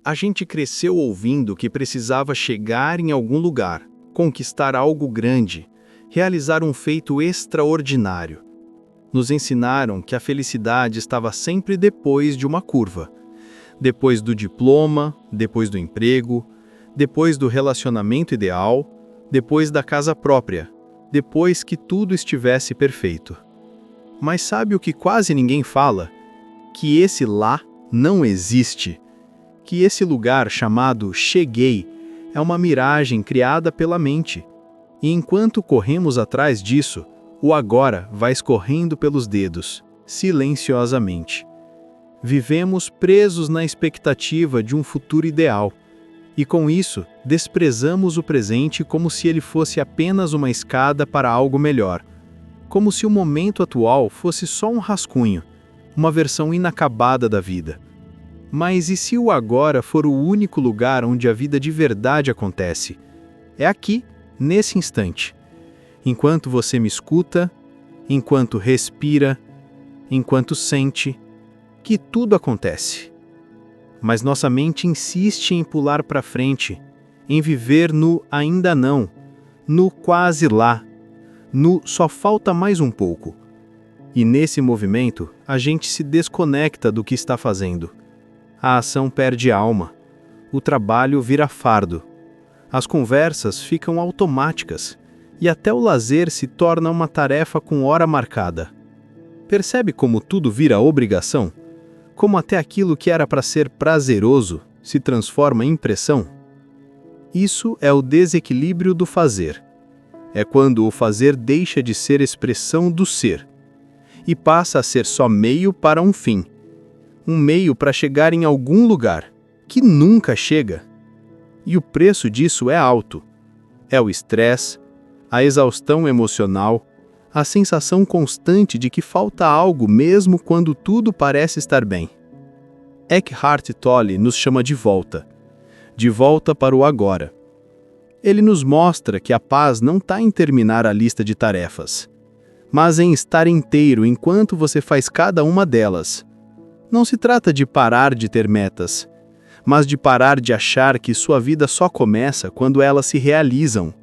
A gente cresceu ouvindo que precisava chegar em algum lugar, conquistar algo grande, realizar um feito extraordinário. Nos ensinaram que a felicidade estava sempre depois de uma curva. Depois do diploma, depois do emprego, depois do relacionamento ideal, depois da casa própria, depois que tudo estivesse perfeito. Mas sabe o que quase ninguém fala? Que esse lá não existe. Que esse lugar chamado cheguei é uma miragem criada pela mente. E enquanto corremos atrás disso, o agora vai escorrendo pelos dedos, silenciosamente. Vivemos presos na expectativa de um futuro ideal. E com isso, desprezamos o presente como se ele fosse apenas uma escada para algo melhor. Como se o momento atual fosse só um rascunho, uma versão inacabada da vida. Mas e se o agora for o único lugar onde a vida de verdade acontece? É aqui, nesse instante. Enquanto você me escuta, enquanto respira, enquanto sente, que tudo acontece. Mas nossa mente insiste em pular para frente, em viver no ainda não, no quase lá, no só falta mais um pouco. E nesse movimento, a gente se desconecta do que está fazendo. A ação perde alma, o trabalho vira fardo, as conversas ficam automáticas e até o lazer se torna uma tarefa com hora marcada. Percebe como tudo vira obrigação? Como até aquilo que era para ser prazeroso se transforma em pressão? Isso é o desequilíbrio do fazer. É quando o fazer deixa de ser expressão do ser e passa a ser só meio para um fim. Um meio para chegar em algum lugar, que nunca chega. E o preço disso é alto. É o estresse, a exaustão emocional, a sensação constante de que falta algo mesmo quando tudo parece estar bem. Eckhart Tolle nos chama de volta para o agora. Ele nos mostra que a paz não está em terminar a lista de tarefas, mas em estar inteiro enquanto você faz cada uma delas. Não se trata de parar de ter metas, mas de parar de achar que sua vida só começa quando elas se realizam.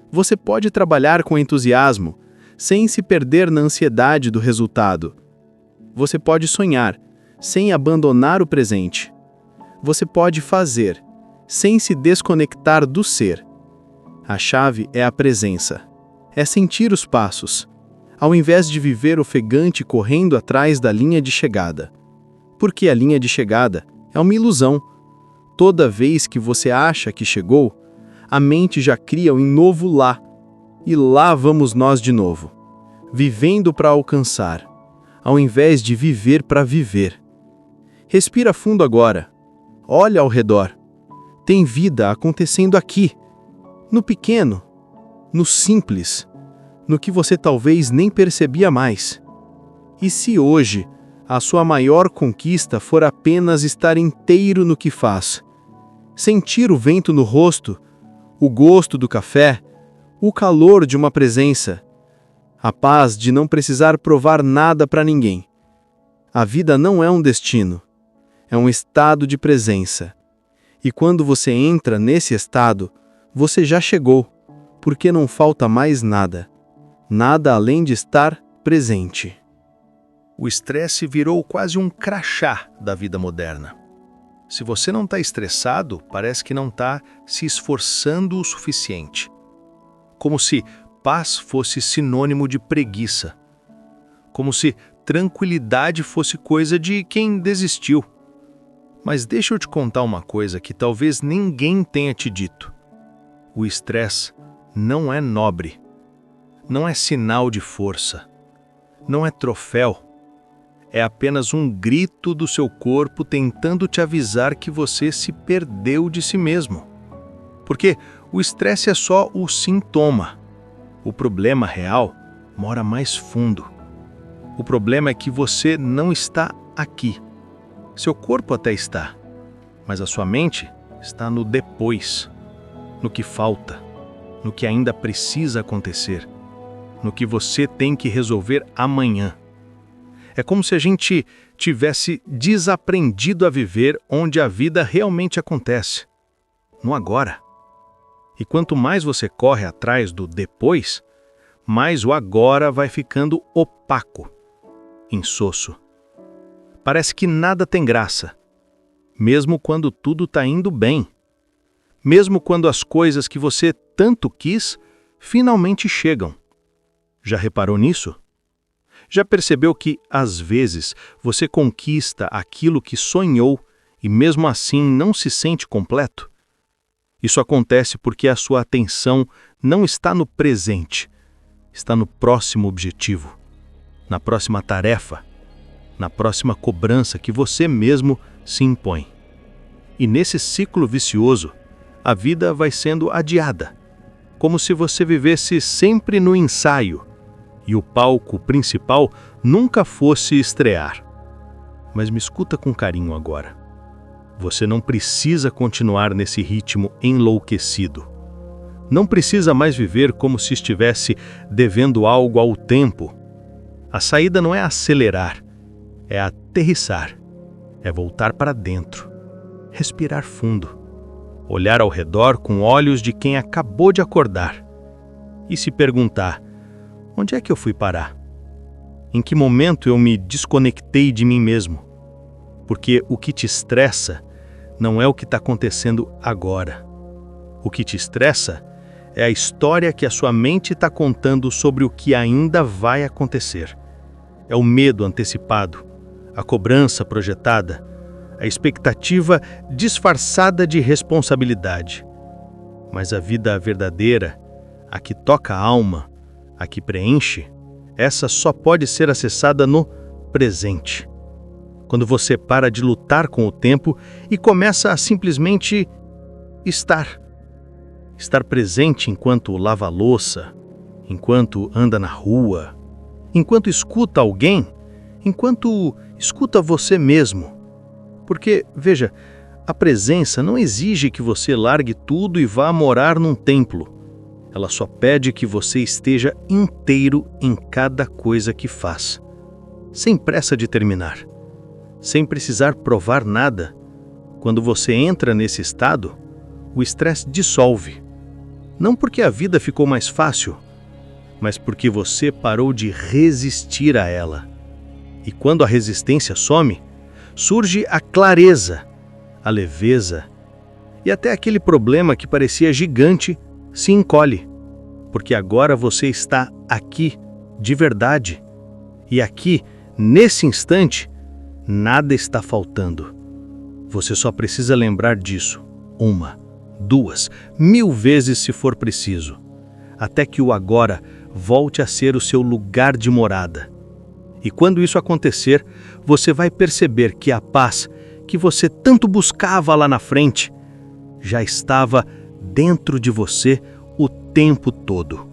Você pode trabalhar com entusiasmo, sem se perder na ansiedade do resultado. Você pode sonhar, sem abandonar o presente. Você pode fazer, sem se desconectar do ser. A chave é a presença. É sentir os passos, ao invés de viver ofegante correndo atrás da linha de chegada. Porque a linha de chegada é uma ilusão. Toda vez que você acha que chegou, a mente já cria um novo lá. E lá vamos nós de novo, vivendo para alcançar, ao invés de viver para viver. Respira fundo agora. Olha ao redor. Tem vida acontecendo aqui, no pequeno, no simples, no que você talvez nem percebia mais. E se hoje a sua maior conquista for apenas estar inteiro no que faz, sentir o vento no rosto, o gosto do café, o calor de uma presença, a paz de não precisar provar nada para ninguém. A vida não é um destino, é um estado de presença. E quando você entra nesse estado, você já chegou, porque não falta mais nada. Nada além de estar presente. O estresse virou quase um crachá da vida moderna. Se você não está estressado, parece que não está se esforçando o suficiente. Como se paz fosse sinônimo de preguiça. Como se tranquilidade fosse coisa de quem desistiu. Mas deixa eu te contar uma coisa que talvez ninguém tenha te dito. O estresse não é nobre. Não é sinal de força. Não é troféu. É apenas um grito do seu corpo tentando te avisar que você se perdeu de si mesmo. Porque o estresse é só o sintoma. O problema real mora mais fundo. O problema é que você não está aqui. Seu corpo até está, mas a sua mente está no depois, no que falta, no que ainda precisa acontecer, no que você tem que resolver amanhã. É como se a gente tivesse desaprendido a viver onde a vida realmente acontece, no agora. E quanto mais você corre atrás do depois, mais o agora vai ficando opaco, insosso. Parece que nada tem graça, mesmo quando tudo está indo bem. Mesmo quando as coisas que você tanto quis finalmente chegam. Já reparou nisso? Já percebeu que, às vezes, você conquista aquilo que sonhou e mesmo assim não se sente completo? Isso acontece porque a sua atenção não está no presente, está no próximo objetivo, na próxima tarefa, na próxima cobrança que você mesmo se impõe. E nesse ciclo vicioso, a vida vai sendo adiada, como se você vivesse sempre no ensaio e o palco principal nunca fosse estrear. Mas me escuta com carinho agora. Você não precisa continuar nesse ritmo enlouquecido. Não precisa mais viver como se estivesse devendo algo ao tempo. A saída não é acelerar, é aterrissar, é voltar para dentro, respirar fundo, olhar ao redor com olhos de quem acabou de acordar e se perguntar: onde é que eu fui parar? Em que momento eu me desconectei de mim mesmo? Porque o que te estressa não é o que está acontecendo agora. O que te estressa é a história que a sua mente está contando sobre o que ainda vai acontecer. É o medo antecipado, a cobrança projetada, a expectativa disfarçada de responsabilidade. Mas a vida verdadeira, a que toca a alma, a que preenche, essa só pode ser acessada no presente. Quando você para de lutar com o tempo e começa a simplesmente estar. Estar presente enquanto lava a louça, enquanto anda na rua, enquanto escuta alguém, enquanto escuta você mesmo. Porque, veja, a presença não exige que você largue tudo e vá morar num templo. Ela só pede que você esteja inteiro em cada coisa que faz, sem pressa de terminar, sem precisar provar nada. Quando você entra nesse estado, o estresse dissolve. Não porque a vida ficou mais fácil, mas porque você parou de resistir a ela. E quando a resistência some, surge a clareza, a leveza, e até aquele problema que parecia gigante se encolhe, porque agora você está aqui, de verdade. E aqui, nesse instante, nada está faltando. Você só precisa lembrar disso 1, 2, 1000 vezes se for preciso, até que o agora volte a ser o seu lugar de morada. E quando isso acontecer, você vai perceber que a paz que você tanto buscava lá na frente já estava dentro de você o tempo todo.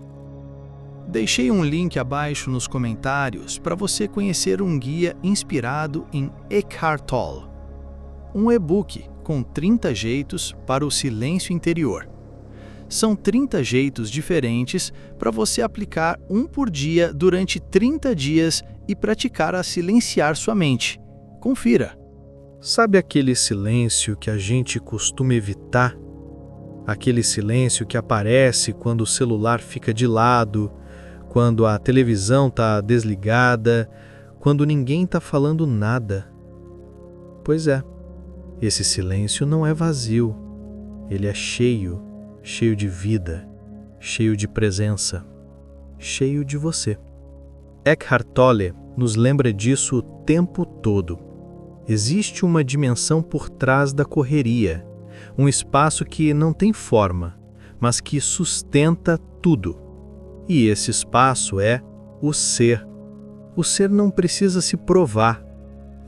Deixei um link abaixo nos comentários para você conhecer um guia inspirado em Eckhart Tolle, um e-book com 30 jeitos para o silêncio interior. São 30 jeitos diferentes para você aplicar um por dia durante 30 dias e praticar a silenciar sua mente. Confira! Sabe aquele silêncio que a gente costuma evitar? Aquele silêncio que aparece quando o celular fica de lado, quando a televisão está desligada, quando ninguém está falando nada. Pois é, esse silêncio não é vazio, ele é cheio de vida, cheio de presença, cheio de você. Eckhart Tolle nos lembra disso o tempo todo. Existe uma dimensão por trás da correria, um espaço que não tem forma, mas que sustenta tudo. E esse espaço é o ser. O ser não precisa se provar,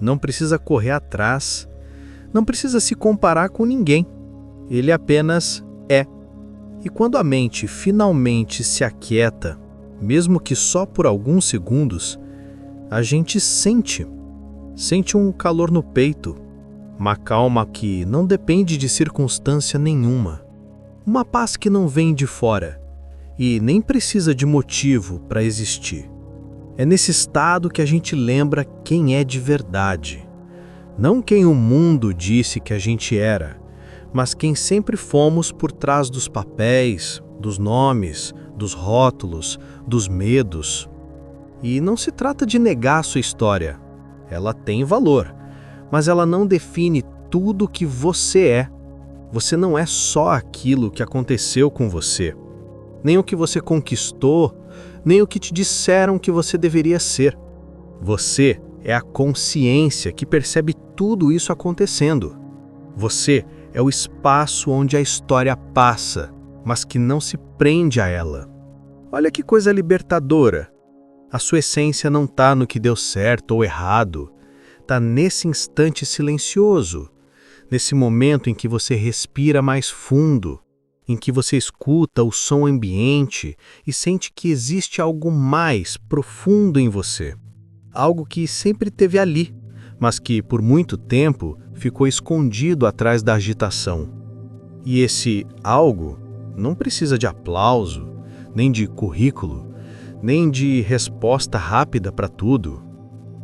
não precisa correr atrás, não precisa se comparar com ninguém. Ele apenas é. E quando a mente finalmente se aquieta, mesmo que só por alguns segundos, a gente sente um calor no peito, uma calma que não depende de circunstância nenhuma, uma paz que não vem de fora e nem precisa de motivo para existir. É nesse estado que a gente lembra quem é de verdade. Não quem o mundo disse que a gente era, mas quem sempre fomos por trás dos papéis, dos nomes, dos rótulos, dos medos. E não se trata de negar a sua história. Ela tem valor, mas ela não define tudo o que você é. Você não é só aquilo que aconteceu com você, nem o que você conquistou, nem o que te disseram que você deveria ser. Você é a consciência que percebe tudo isso acontecendo. Você é o espaço onde a história passa, mas que não se prende a ela. Olha que coisa libertadora. A sua essência não está no que deu certo ou errado. Está nesse instante silencioso, nesse momento em que você respira mais fundo, em que você escuta o som ambiente e sente que existe algo mais profundo em você. Algo que sempre esteve ali, mas que por muito tempo ficou escondido atrás da agitação. E esse algo não precisa de aplauso, nem de currículo, nem de resposta rápida para tudo.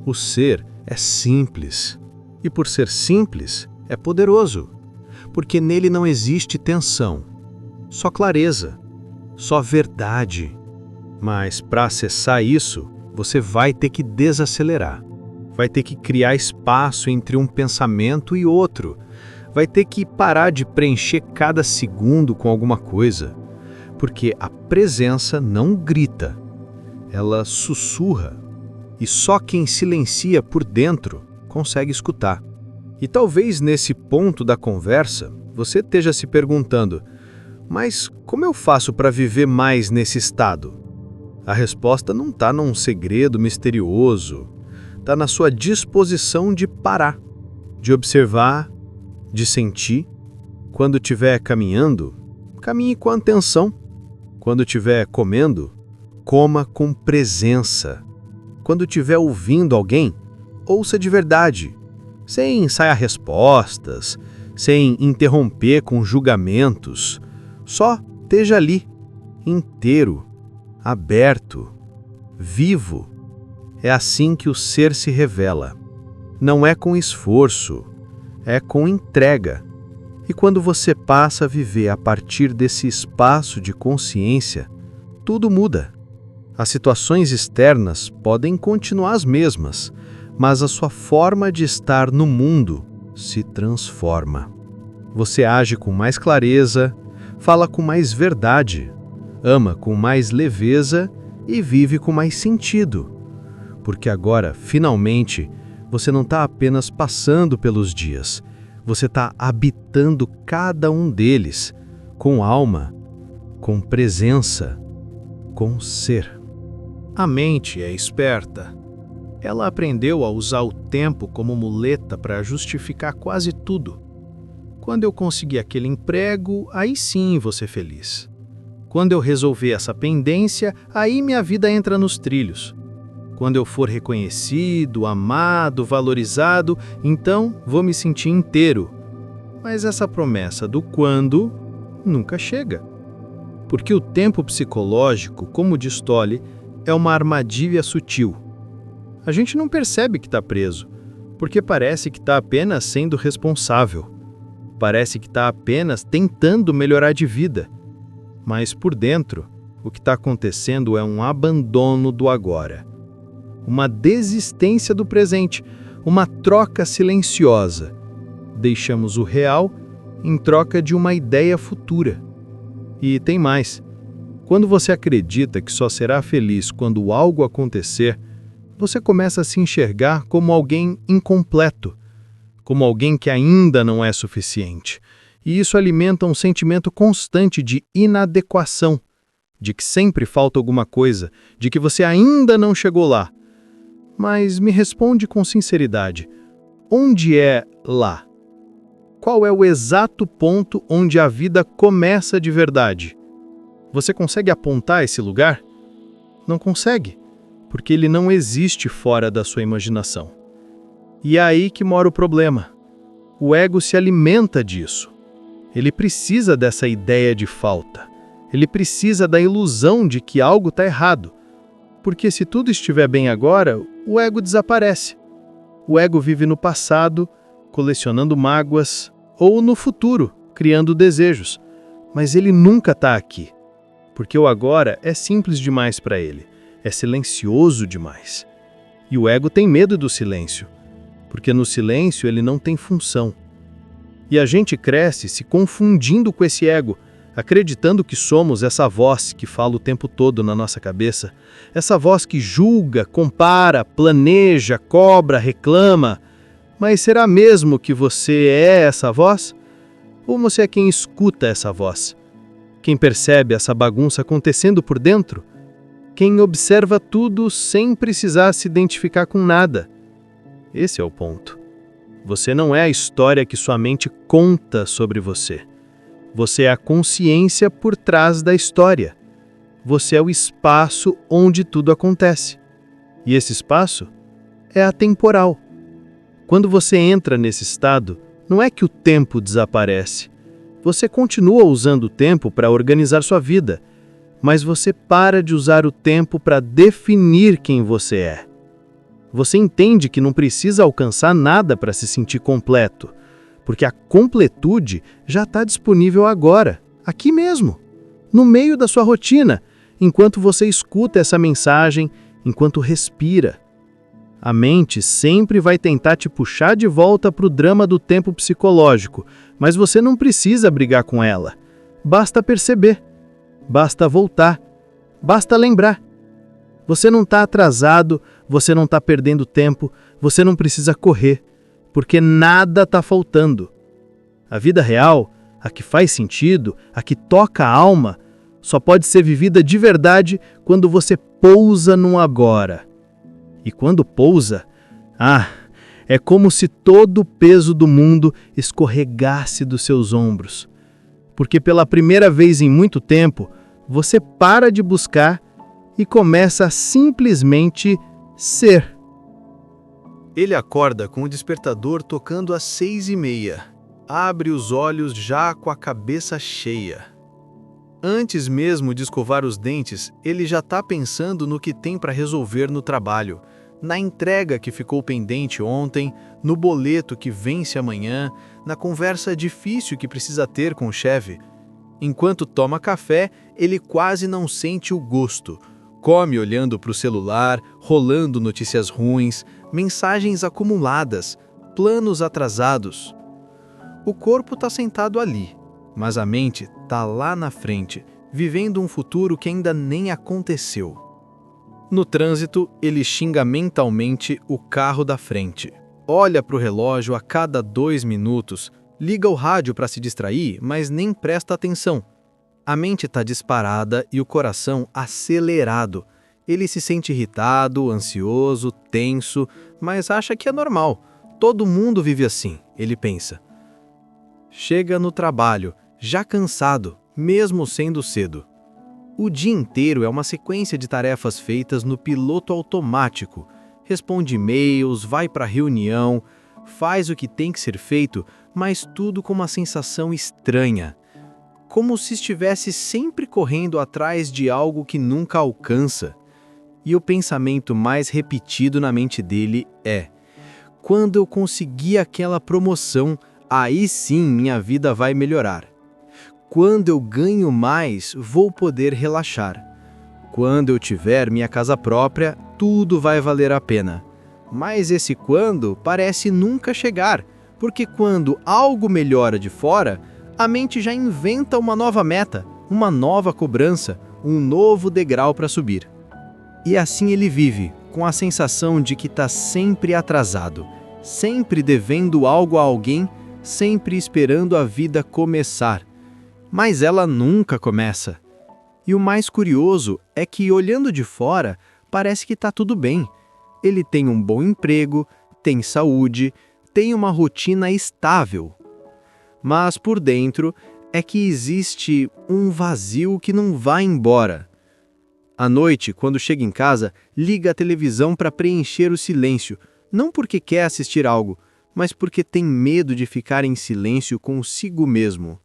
O ser é simples. E por ser simples, é poderoso, porque nele não existe tensão, só clareza, só verdade. Mas para acessar isso, você vai ter que desacelerar. Vai ter que criar espaço entre um pensamento e outro. Vai ter que parar de preencher cada segundo com alguma coisa. Porque a presença não grita, ela sussurra. E só quem silencia por dentro consegue escutar. E talvez nesse ponto da conversa, você esteja se perguntando: mas como eu faço para viver mais nesse estado? A resposta não está num segredo misterioso. Está na sua disposição de parar, de observar, de sentir. Quando estiver caminhando, caminhe com atenção. Quando estiver comendo, coma com presença. Quando estiver ouvindo alguém, ouça de verdade, sem ensaiar respostas, sem interromper com julgamentos. Só esteja ali, inteiro, aberto, vivo. É assim que o ser se revela. Não é com esforço, é com entrega. E quando você passa a viver a partir desse espaço de consciência, tudo muda. As situações externas podem continuar as mesmas, mas a sua forma de estar no mundo se transforma. Você age com mais clareza, fala com mais verdade, ama com mais leveza e vive com mais sentido. Porque agora, finalmente, você não está apenas passando pelos dias, você está habitando cada um deles, com alma, com presença, com ser. A mente é esperta. Ela aprendeu a usar o tempo como muleta para justificar quase tudo. Quando eu conseguir aquele emprego, aí sim vou ser feliz. Quando eu resolver essa pendência, aí minha vida entra nos trilhos. Quando eu for reconhecido, amado, valorizado, então vou me sentir inteiro. Mas essa promessa do quando nunca chega. Porque o tempo psicológico, como diz Tolle, é uma armadilha sutil. A gente não percebe que está preso, porque parece que está apenas sendo responsável. Parece que está apenas tentando melhorar de vida. Mas por dentro, o que está acontecendo é um abandono do agora. Uma desistência do presente, uma troca silenciosa. Deixamos o real em troca de uma ideia futura. E tem mais. Quando você acredita que só será feliz quando algo acontecer, você começa a se enxergar como alguém incompleto, como alguém que ainda não é suficiente. E isso alimenta um sentimento constante de inadequação, de que sempre falta alguma coisa, de que você ainda não chegou lá. Mas me responde com sinceridade, onde é lá? Qual é o exato ponto onde a vida começa de verdade? Você consegue apontar esse lugar? Não consegue, porque ele não existe fora da sua imaginação. E é aí que mora o problema. O ego se alimenta disso. Ele precisa dessa ideia de falta. Ele precisa da ilusão de que algo está errado. Porque se tudo estiver bem agora, o ego desaparece. O ego vive no passado, colecionando mágoas, ou no futuro, criando desejos. Mas ele nunca está aqui. Porque o agora é simples demais para ele. É silencioso demais. E o ego tem medo do silêncio. Porque no silêncio ele não tem função. E a gente cresce se confundindo com esse ego, acreditando que somos essa voz que fala o tempo todo na nossa cabeça, essa voz que julga, compara, planeja, cobra, reclama. Mas será mesmo que você é essa voz? Ou você é quem escuta essa voz? Quem percebe essa bagunça acontecendo por dentro? Quem observa tudo sem precisar se identificar com nada? Esse é o ponto. Você não é a história que sua mente conta sobre você. Você é a consciência por trás da história. Você é o espaço onde tudo acontece. E esse espaço é atemporal. Quando você entra nesse estado, não é que o tempo desaparece. Você continua usando o tempo para organizar sua vida, mas você para de usar o tempo para definir quem você é. Você entende que não precisa alcançar nada para se sentir completo, porque a completude já está disponível agora, aqui mesmo, no meio da sua rotina, enquanto você escuta essa mensagem, enquanto respira. A mente sempre vai tentar te puxar de volta para o drama do tempo psicológico, mas você não precisa brigar com ela. Basta perceber, basta voltar, basta lembrar. Você não está atrasado, você não está perdendo tempo, você não precisa correr, porque nada está faltando. A vida real, a que faz sentido, a que toca a alma, só pode ser vivida de verdade quando você pousa no agora. E quando pousa, é como se todo o peso do mundo escorregasse dos seus ombros. Porque pela primeira vez em muito tempo, você para de buscar e começa a simplesmente ser. Ele acorda com o despertador tocando às 6h30. Abre os olhos já com a cabeça cheia. Antes mesmo de escovar os dentes, ele já está pensando no que tem para resolver no trabalho, na entrega que ficou pendente ontem, no boleto que vence amanhã, na conversa difícil que precisa ter com o chefe. Enquanto toma café, ele quase não sente o gosto. Come olhando para o celular, rolando notícias ruins, mensagens acumuladas, planos atrasados. O corpo está sentado ali, mas a mente está lá na frente, vivendo um futuro que ainda nem aconteceu. No trânsito, ele xinga mentalmente o carro da frente. Olha para o relógio a cada 2 minutos, liga o rádio para se distrair, mas nem presta atenção. A mente está disparada e o coração acelerado. Ele se sente irritado, ansioso, tenso, mas acha que é normal. Todo mundo vive assim, ele pensa. Chega no trabalho, já cansado, mesmo sendo cedo. O dia inteiro é uma sequência de tarefas feitas no piloto automático. Responde e-mails, vai para reunião, faz o que tem que ser feito, mas tudo com uma sensação estranha. Como se estivesse sempre correndo atrás de algo que nunca alcança. E o pensamento mais repetido na mente dele é: quando eu conseguir aquela promoção, aí sim minha vida vai melhorar. Quando eu ganho mais, vou poder relaxar. Quando eu tiver minha casa própria, tudo vai valer a pena. Mas esse quando parece nunca chegar, porque quando algo melhora de fora, a mente já inventa uma nova meta, uma nova cobrança, um novo degrau para subir. E assim ele vive, com a sensação de que está sempre atrasado, sempre devendo algo a alguém, sempre esperando a vida começar. Mas ela nunca começa. E o mais curioso é que, olhando de fora, parece que está tudo bem. Ele tem um bom emprego, tem saúde, tem uma rotina estável. Mas por dentro é que existe um vazio que não vai embora. À noite, quando chega em casa, liga a televisão para preencher o silêncio, não porque quer assistir algo, mas porque tem medo de ficar em silêncio consigo mesmo.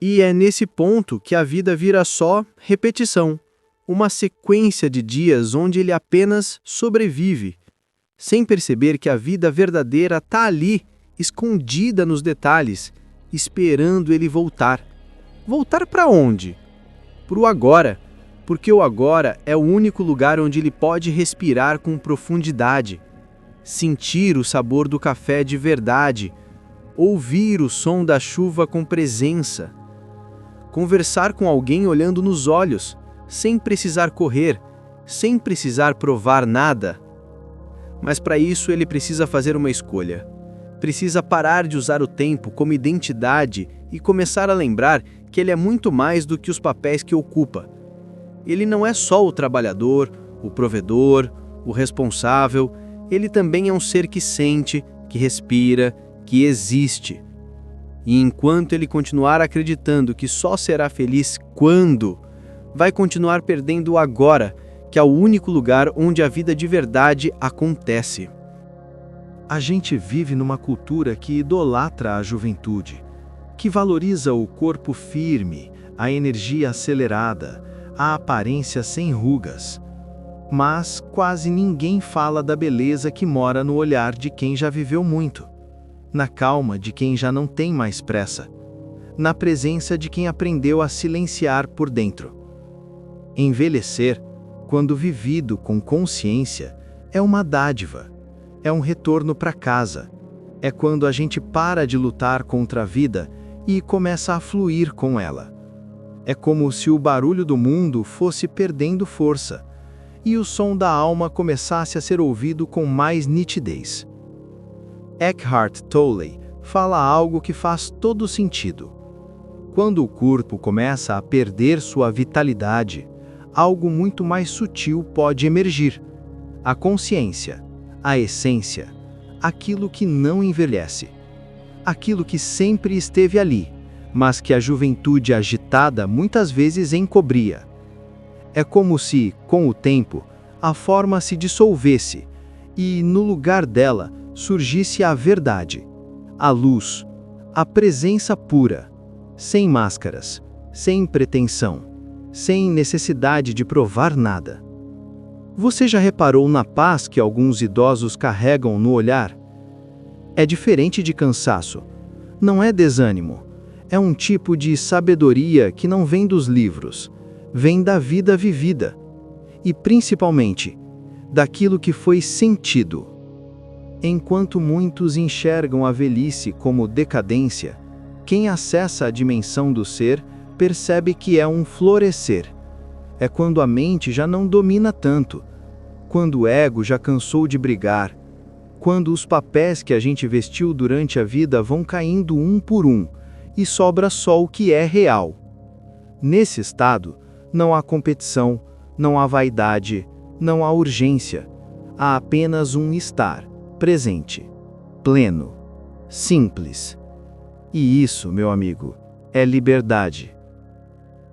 E é nesse ponto que a vida vira só repetição. uma sequência de dias onde ele apenas sobrevive, sem perceber que a vida verdadeira está ali, escondida nos detalhes, esperando ele voltar. Voltar para onde? Para o agora, porque o agora é o único lugar onde ele pode respirar com profundidade, sentir o sabor do café de verdade, ouvir o som da chuva com presença, conversar com alguém olhando nos olhos, sem precisar correr, sem precisar provar nada. Mas para isso ele precisa fazer uma escolha. Precisa parar de usar o tempo como identidade e começar a lembrar que ele é muito mais do que os papéis que ocupa. Ele não é só o trabalhador, o provedor, o responsável, ele também é um ser que sente, que respira, que existe. E enquanto ele continuar acreditando que só será feliz quando, vai continuar perdendo o agora, que é o único lugar onde a vida de verdade acontece. A gente vive numa cultura que idolatra a juventude, que valoriza o corpo firme, a energia acelerada, a aparência sem rugas. Mas quase ninguém fala da beleza que mora no olhar de quem já viveu muito, na calma de quem já não tem mais pressa, na presença de quem aprendeu a silenciar por dentro. Envelhecer, quando vivido com consciência, é uma dádiva, é um retorno para casa, é quando a gente para de lutar contra a vida e começa a fluir com ela. É como se o barulho do mundo fosse perdendo força e o som da alma começasse a ser ouvido com mais nitidez. Eckhart Tolle fala algo que faz todo sentido. Quando o corpo começa a perder sua vitalidade, algo muito mais sutil pode emergir: a consciência, a essência, aquilo que não envelhece, aquilo que sempre esteve ali, mas que a juventude agitada muitas vezes encobria. É como se, com o tempo, a forma se dissolvesse e, no lugar dela, surgisse a verdade, a luz, a presença pura, sem máscaras, sem pretensão, sem necessidade de provar nada. Você já reparou na paz que alguns idosos carregam no olhar? É diferente de cansaço, não é desânimo, é um tipo de sabedoria que não vem dos livros, vem da vida vivida e, principalmente, daquilo que foi sentido. Enquanto muitos enxergam a velhice como decadência, quem acessa a dimensão do ser percebe que é um florescer. É quando a mente já não domina tanto, quando o ego já cansou de brigar, quando os papéis que a gente vestiu durante a vida vão caindo um por um e sobra só o que é real. Nesse estado, não há competição, não há vaidade, não há urgência. Há apenas um estar, presente, pleno, simples. E isso, meu amigo, é liberdade.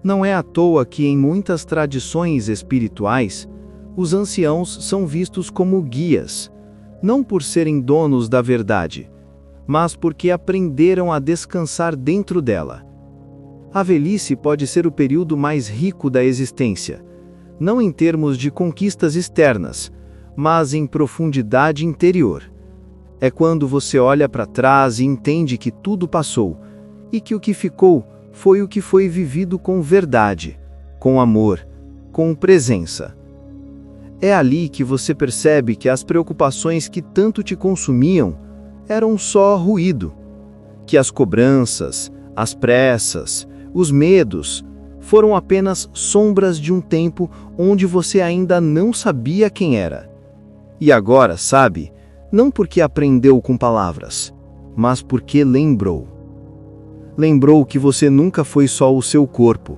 Não é à toa que em muitas tradições espirituais, os anciãos são vistos como guias, não por serem donos da verdade, mas porque aprenderam a descansar dentro dela. A velhice pode ser o período mais rico da existência, não em termos de conquistas externas, mas em profundidade interior. É quando você olha para trás e entende que tudo passou, e que o que ficou foi o que foi vivido com verdade, com amor, com presença. É ali que você percebe que as preocupações que tanto te consumiam eram só ruído, que as cobranças, as pressas, os medos foram apenas sombras de um tempo onde você ainda não sabia quem era. E agora sabe, não porque aprendeu com palavras, mas porque lembrou. Lembrou que você nunca foi só o seu corpo,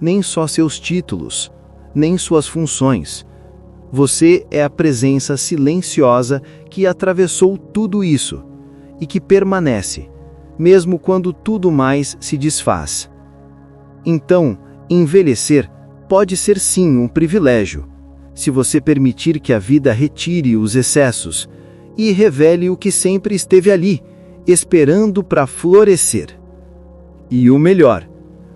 nem só seus títulos, nem suas funções. Você é a presença silenciosa que atravessou tudo isso e que permanece, mesmo quando tudo mais se desfaz. Então, envelhecer pode ser sim um privilégio, se você permitir que a vida retire os excessos e revele o que sempre esteve ali, esperando para florescer. E o melhor,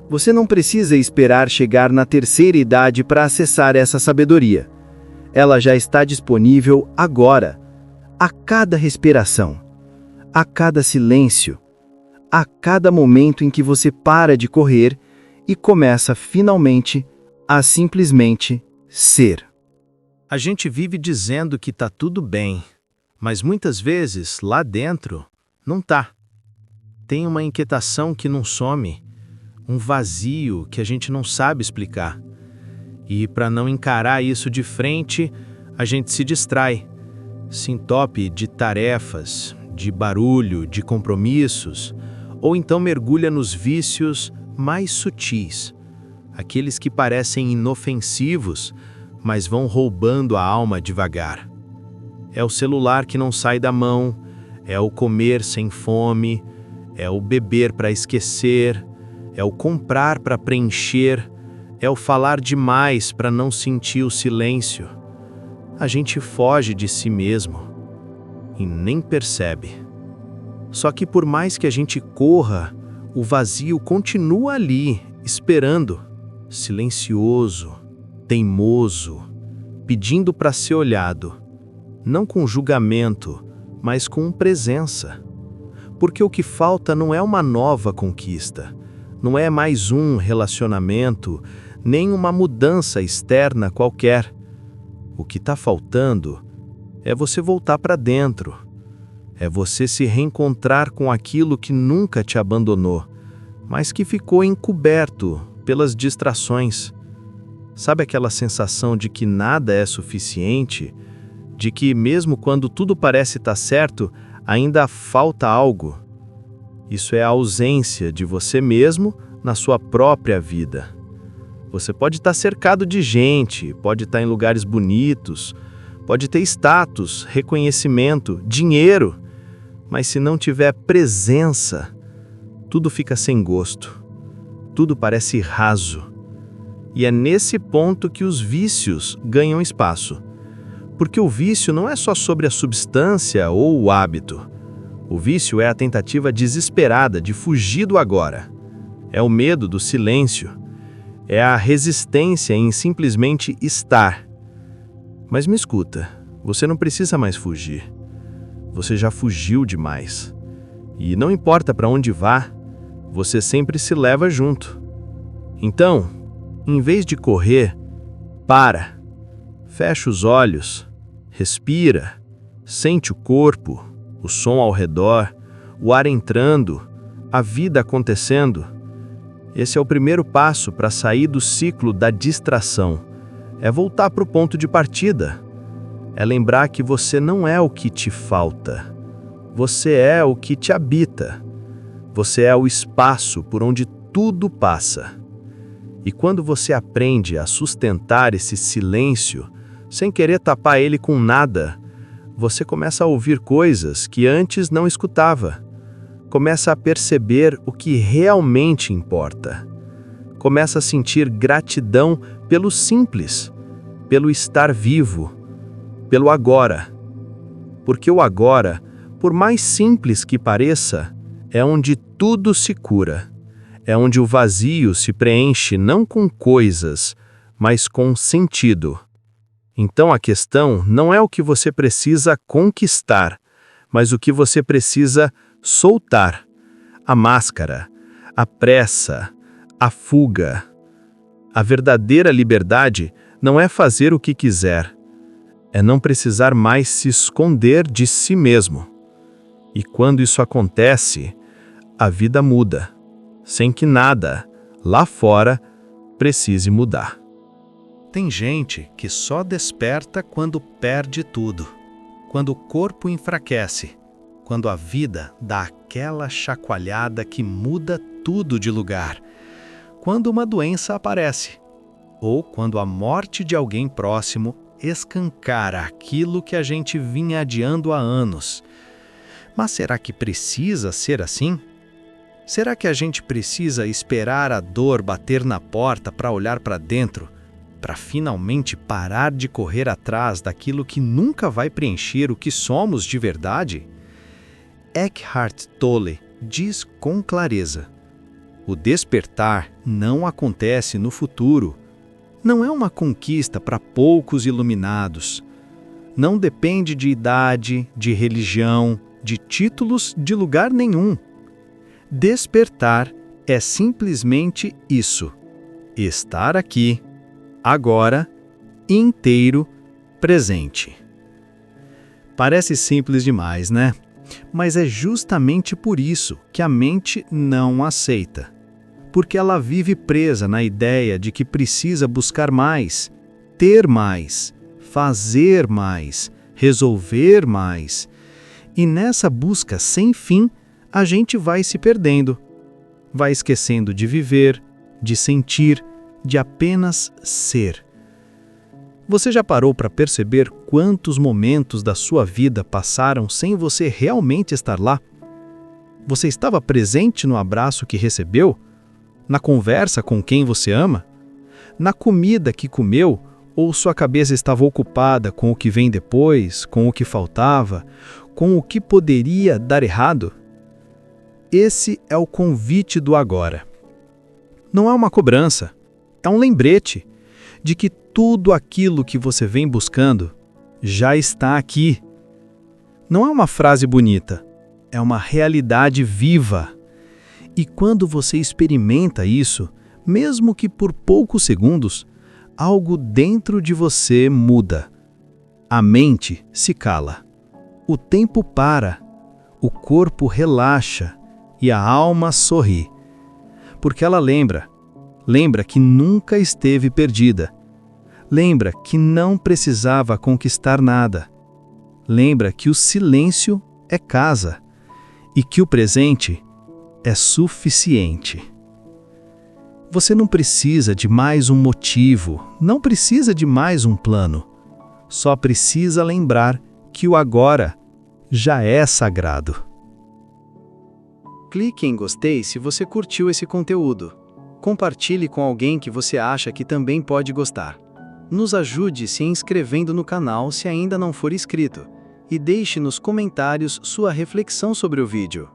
Você não precisa esperar chegar na terceira idade para acessar essa sabedoria. Ela já está disponível agora, a cada respiração, a cada silêncio, a cada momento em que você para de correr e começa finalmente a simplesmente ser. A gente vive dizendo que tá tudo bem, mas muitas vezes lá dentro não tá. Tem uma inquietação que não some, um vazio que a gente não sabe explicar. E para não encarar isso de frente, a gente se distrai, se entope de tarefas, de barulho, de compromissos, ou então mergulha nos vícios mais sutis, aqueles que parecem inofensivos, mas vão roubando a alma devagar. É o celular que não sai da mão, é o comer sem fome, é o beber para esquecer, é o comprar para preencher, é o falar demais para não sentir o silêncio. A gente foge de si mesmo e nem percebe. Só que por mais que a gente corra, o vazio continua ali, esperando, silencioso, teimoso, pedindo para ser olhado, não com julgamento, mas com presença. Porque o que falta não é uma nova conquista, não é mais um relacionamento, nem uma mudança externa qualquer. O que está faltando é você voltar para dentro, é você se reencontrar com aquilo que nunca te abandonou, mas que ficou encoberto pelas distrações. Sabe aquela sensação de que nada é suficiente, de que mesmo quando tudo parece estar certo, ainda falta algo? Isso é a ausência de você mesmo na sua própria vida. Você pode estar cercado de gente, pode estar em lugares bonitos, pode ter status, reconhecimento, dinheiro, mas se não tiver presença, tudo fica sem gosto, tudo parece raso. E é nesse ponto que os vícios ganham espaço. Porque o vício não é só sobre a substância ou o hábito. O vício é a tentativa desesperada de fugir do agora. É o medo do silêncio. É a resistência em simplesmente estar. Mas me escuta, você não precisa mais fugir. Você já fugiu demais. E não importa para onde vá, você sempre se leva junto. Então, em vez de correr, para. Fecha os olhos, respira, sente o corpo, o som ao redor, o ar entrando, a vida acontecendo. Esse é o primeiro passo para sair do ciclo da distração. É voltar para o ponto de partida. É lembrar que você não é o que te falta. Você é o que te habita. Você é o espaço por onde tudo passa. E quando você aprende a sustentar esse silêncio, sem querer tapar ele com nada, você começa a ouvir coisas que antes não escutava. Começa a perceber o que realmente importa. Começa a sentir gratidão pelo simples, pelo estar vivo, pelo agora. Porque o agora, por mais simples que pareça, é onde tudo se cura. É onde o vazio se preenche não com coisas, mas com sentido. Então a questão não é o que você precisa conquistar, mas o que você precisa soltar. A máscara, a pressa, a fuga. A verdadeira liberdade não é fazer o que quiser, é não precisar mais se esconder de si mesmo. E quando isso acontece, a vida muda, sem que nada, lá fora, precise mudar. Tem gente que só desperta quando perde tudo, quando o corpo enfraquece, quando a vida dá aquela chacoalhada que muda tudo de lugar, quando uma doença aparece, ou quando a morte de alguém próximo escancara aquilo que a gente vinha adiando há anos. Mas será que precisa ser assim? Será que a gente precisa esperar a dor bater na porta para olhar para dentro, para finalmente parar de correr atrás daquilo que nunca vai preencher o que somos de verdade? Eckhart Tolle diz com clareza: O despertar não acontece no futuro. Não é uma conquista para poucos iluminados. Não depende de idade, de religião, de títulos, de lugar nenhum. Despertar é simplesmente isso: estar aqui, agora, inteiro, presente. Parece simples demais, né? Mas é justamente por isso que a mente não aceita. Porque ela vive presa na ideia de que precisa buscar mais, ter mais, fazer mais, resolver mais. E nessa busca sem fim, a gente vai se perdendo. Vai esquecendo de viver, de sentir, de apenas ser. Você já parou para perceber quantos momentos da sua vida passaram sem você realmente estar lá? Você estava presente no abraço que recebeu? Na conversa com quem você ama? Na comida que comeu? Ou sua cabeça estava ocupada com o que vem depois, com o que faltava, com o que poderia dar errado? Esse é o convite do agora. Não é uma cobrança, é um lembrete de que tudo aquilo que você vem buscando já está aqui. Não é uma frase bonita, é uma realidade viva. E quando você experimenta isso, mesmo que por poucos segundos, algo dentro de você muda. A mente se cala, o tempo para, o corpo relaxa e a alma sorri. Porque ela lembra que nunca esteve perdida. Lembra que não precisava conquistar nada. Lembra que o silêncio é casa e que o presente é suficiente. Você não precisa de mais um motivo, não precisa de mais um plano. Só precisa lembrar que o agora já é sagrado. Clique em gostei se você curtiu esse conteúdo. Compartilhe com alguém que você acha que também pode gostar. Nos ajude se inscrevendo no canal se ainda não for inscrito. E deixe nos comentários sua reflexão sobre o vídeo.